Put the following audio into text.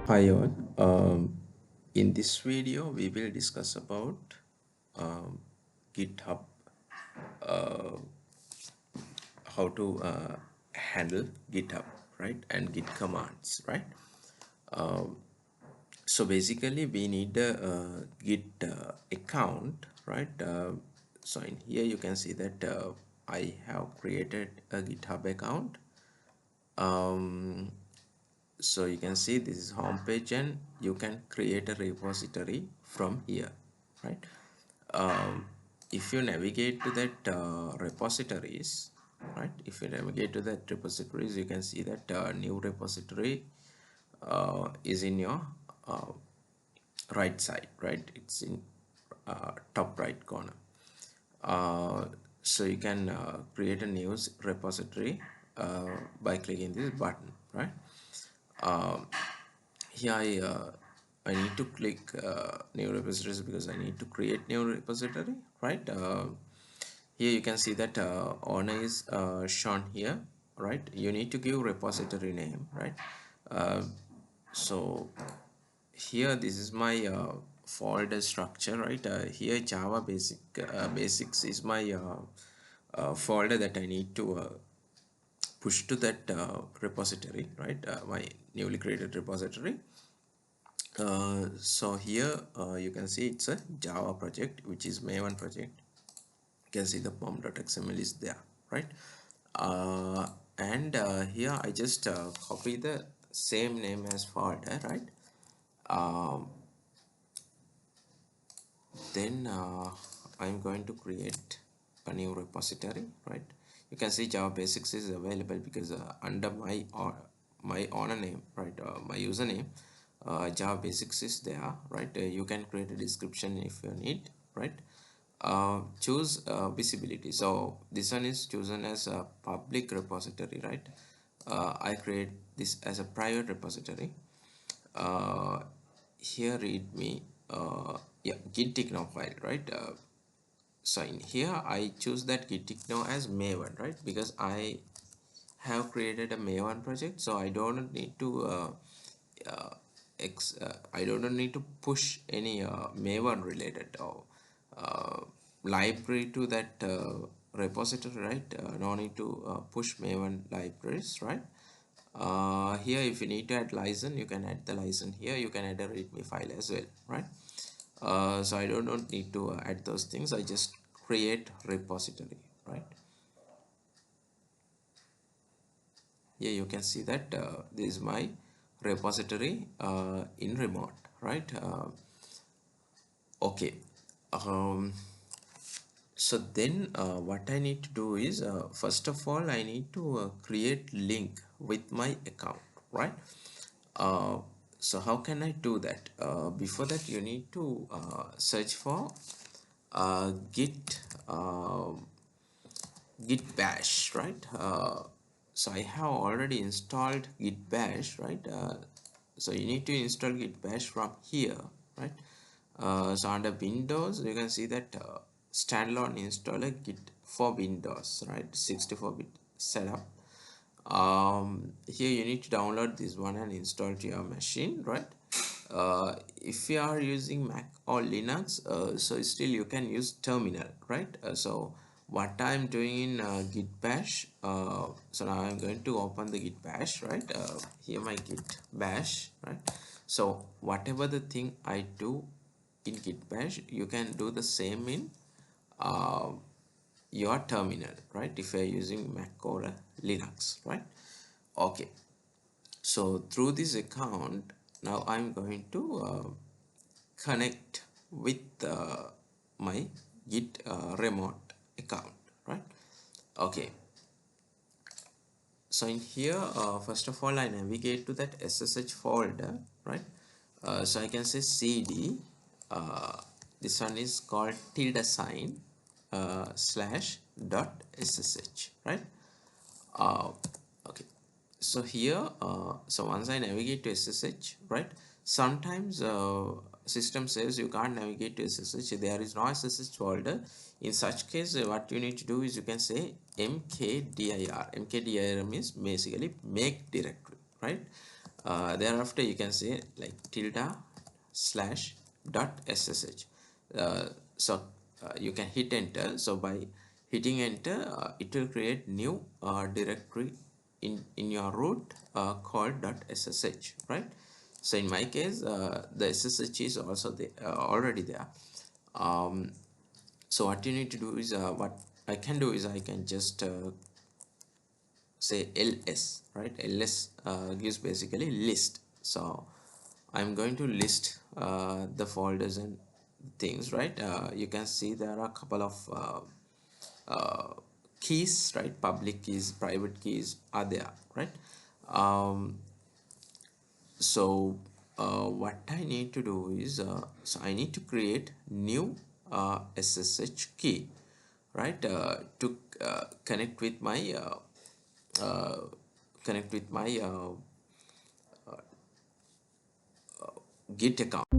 Hi all. In this video, we will discuss about um, GitHub, uh, how to handle GitHub, right, and Git commands, right. Um, so basically, we need a Git account, right. So in here, you can see that I have created a GitHub account. Um, so you can see this is home page and you can create a repository from here, right. um, if you navigate to that repositories, right, if you navigate to that repositories, you can see that new repository is in your uh, right side, right, it's in top right corner. uh, so you can create a new repository by clicking this button, right. um, Here I need to click new repositories because I need to create new repository, right. Here you can see that owner is shown here, right. You need to give repository name, right. uh, so here this is my folder structure, right. Here Java basics is my folder that I need to push to that repository, right, my newly created repository. So here you can see it's a Java project, which is Maven project. You can see the pom.xml is there, right. And here I just copy the same name as folder, right. um, then I'm going to create a new repository, right. You can see Java basics is available because under my owner name, right, my username, Java basics is there, right. You can create a description if you need, right. Choose visibility, so this one is chosen as a public repository, right. I create this as a private repository. uh, Here readme, yeah, git.ignore file, right. So in here I choose that git.ignore as Maven, right, because I have created a Maven project, so I don't need to uh, I don't need to push any Maven related or uh, library to that repository, right. No need to push Maven libraries, right. Here if you need to add license, you can add the license here. You can add a readme file as well, right. So I don't need to add those things. I just create repository, right. Here you can see that this is my repository in remote, right. Okay. um, so then what I need to do is first of all I need to create link with my account, right. uh, so how can I do that? Before that you need to search for git git bash, right. So I have already installed git bash, right. So you need to install git bash from here, right. So under Windows you can see that standalone installer git for Windows, right, 64-bit setup. Here you need to download this one and install to your machine, right. If you are using Mac or Linux, so still you can use terminal, right. So what I'm doing in git bash, so now I'm going to open the git bash, right. Here my git bash, right. So whatever the thing I do in git bash, you can do the same in uh, your terminal, right, if you're using Mac or Linux, right. Okay, so through this account now I'm going to connect with my git remote account, right. Okay, so in here first of all I navigate to that SSH folder, right. So I can say cd, this one is called tilde sign slash dot ssh, right. uh, okay, so here so once I navigate to SSH, right, sometimes system says you can't navigate to SSH, there is no SSH folder. In such case what you need to do is you can say mkdir. Mkdir means basically make directory, right. Thereafter you can say like tilde slash dot ssh. So you can hit enter. So by hitting enter, it will create new directory in your root called dot ssh, right? So in my case, the ssh is also already there. So what you need to do is, what I can do is I can just say ls, right? ls gives basically list. So I'm going to list the folders and things, right? You can see there are a couple of keys, right? Public keys, private keys are there, right? um, so what I need to do is, so I need to create new SSH key, right? To connect with my uh, Git account.